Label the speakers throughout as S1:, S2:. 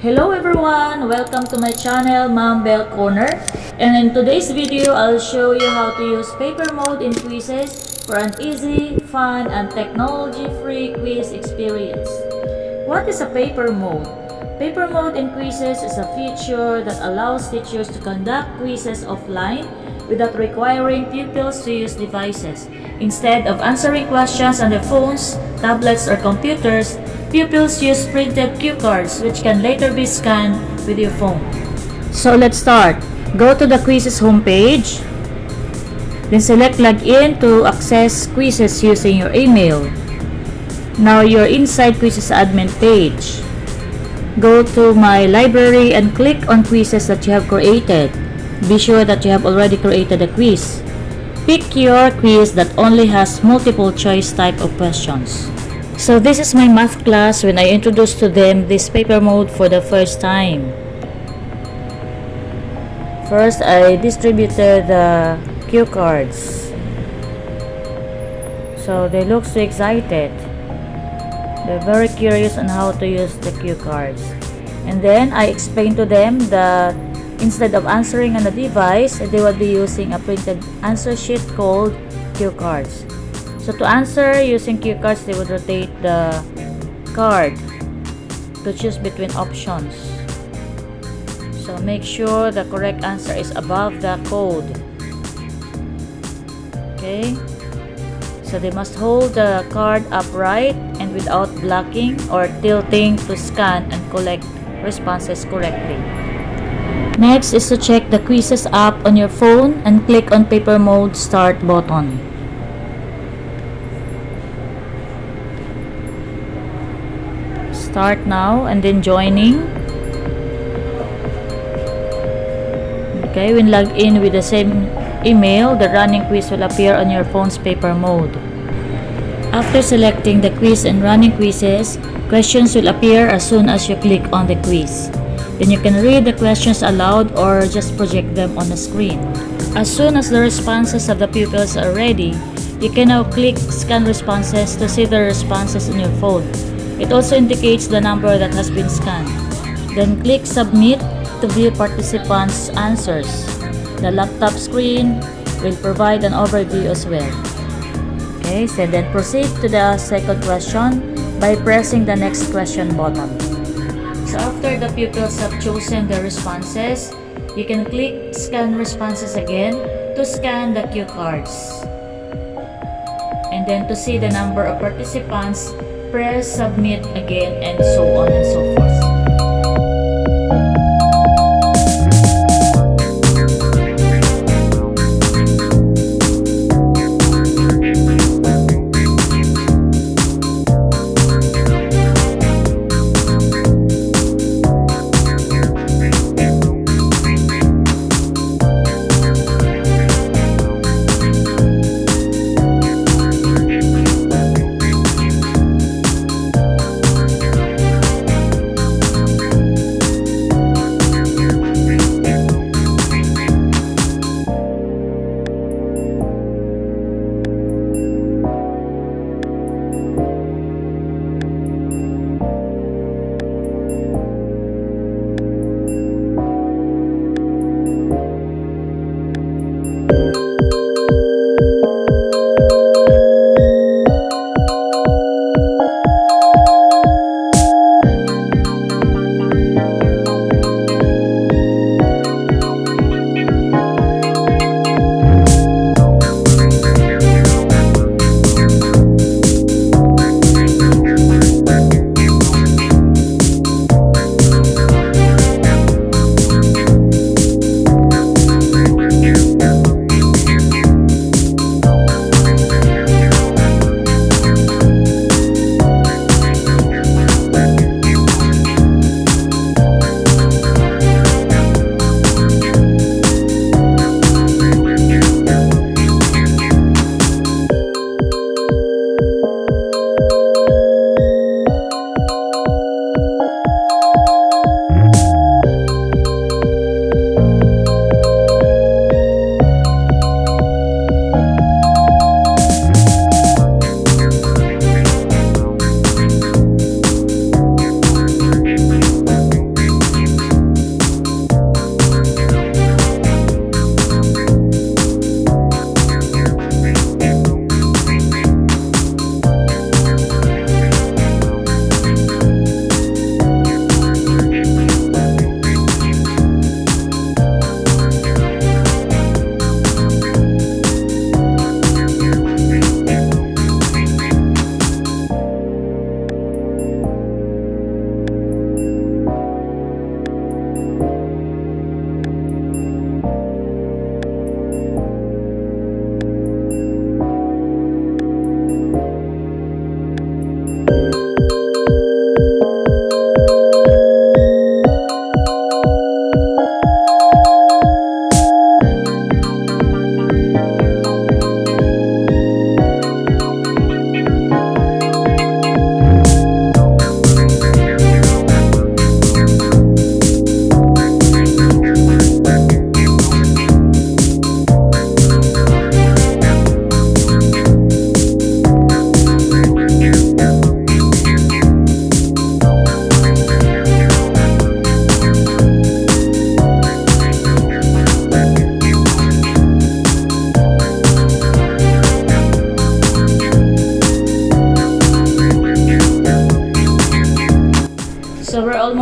S1: Hello everyone! Welcome to my channel, Ma'am Bell Corner. And in today's video, I'll show you how to use paper mode in Quizizz for an easy, fun, and technology-free quiz experience. What is a paper mode? Paper mode in Quizizz is a feature that allows teachers to conduct quizzes offline without requiring pupils to use devices. Instead of answering questions on their phones, tablets, or computers, pupils use printed cue cards which can later be scanned with your phone. So let's start. Go to the Quizizz homepage. Then select Login to access Quizizz using your email. Now you're inside Quizizz admin page. Go to My Library and click on quizzes that you have created. Be sure that you have already created a quiz. Pick your quiz that only has multiple choice type of questions. So this is my math class when I introduced to them this paper mode for the first time. First, I distributed the cue cards. So they look so excited. They're very curious on how to use the cue cards. And then I explained to them that instead of answering on a device, they would be using a printed answer sheet called cue cards. So to answer using cue cards, they would rotate the card to choose between options. So make sure the correct answer is above the code. Okay? So they must hold the card upright and without blocking or tilting to scan and collect responses correctly. Next is to check the Quizizz app on your phone and click on Paper Mode Start button. Start now and then joining. Okay, when logged in with the same email, the running quiz will appear on your phone's paper mode. After selecting the quiz and running quizzes, questions will appear as soon as you click on the quiz. Then you can read the questions aloud or just project them on the screen. As soon as the responses of the pupils are ready, you can now click Scan Responses to see the responses in your phone. It also indicates the number that has been scanned. Then click Submit to view participants' answers. The laptop screen will provide an overview as well. Okay, so then proceed to the second question by pressing the next question button. So after the pupils have chosen the responses, you can click Scan Responses again to scan the cue cards. And then to see the number of participants, press Submit again, and so on and so forth.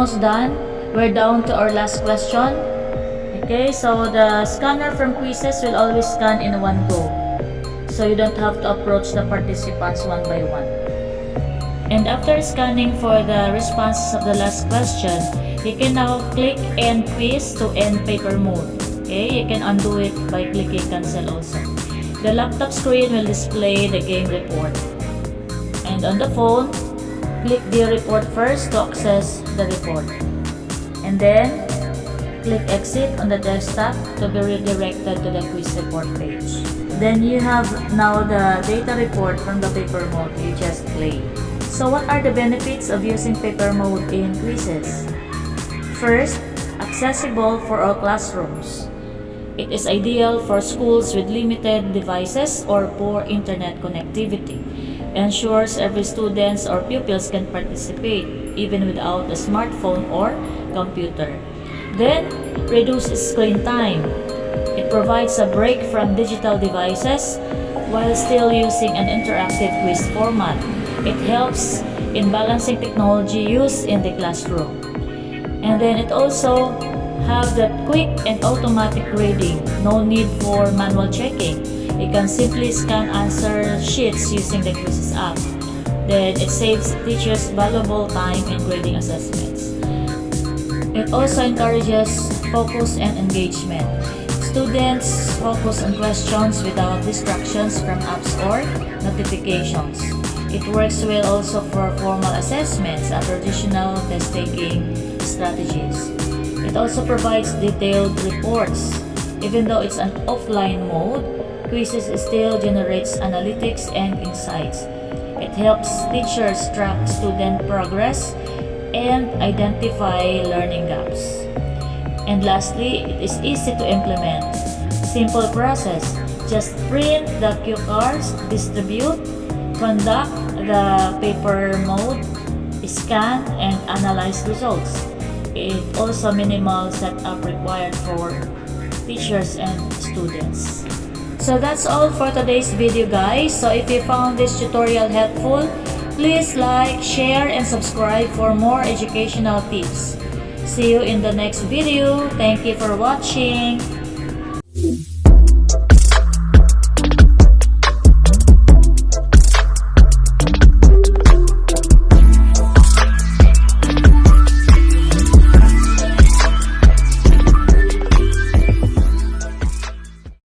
S1: almost done. We're down to our last question. Okay, so the scanner from Quizizz will always scan in one go, so you don't have to approach the participants one by one. And after scanning for the responses of the last question, you can now click End Quiz to end paper mode. Okay, you can undo it by clicking Cancel also. The laptop screen will display the game report. And on the phone, click the report first to access the report. And then, click Exit on the desktop to be redirected to the quiz report page. Then you have now the data report from the paper mode you just played. So what are the benefits of using paper mode in Quizizz? First, accessible for all classrooms. It is ideal for schools with limited devices or poor internet connectivity. Ensures every student or pupils can participate even without a smartphone or computer. Then, reduce screen time. It provides a break from digital devices while still using an interactive quiz format. It helps in balancing technology use in the classroom. And then it also have that quick and automatic grading. No need for manual checking. You can simply scan answer sheets using the Quizizz app. Then it saves teachers valuable time in grading assessments. It also encourages focus and engagement. Students focus on questions without distractions from apps or notifications. It works well also for formal assessments and traditional test-taking strategies. It also provides detailed reports. Even though it's an offline mode, Quizizz still generates analytics and insights. It helps teachers track student progress and identify learning gaps. And lastly, it is easy to implement. Simple process. Just print the cue cards, distribute, conduct the paper mode, scan, and analyze results. It also minimal setup required for teachers and students. So that's all for today's video, guys. So if you found this tutorial helpful, please like, share, and subscribe for more educational tips. See you in the next video. Thank you for watching.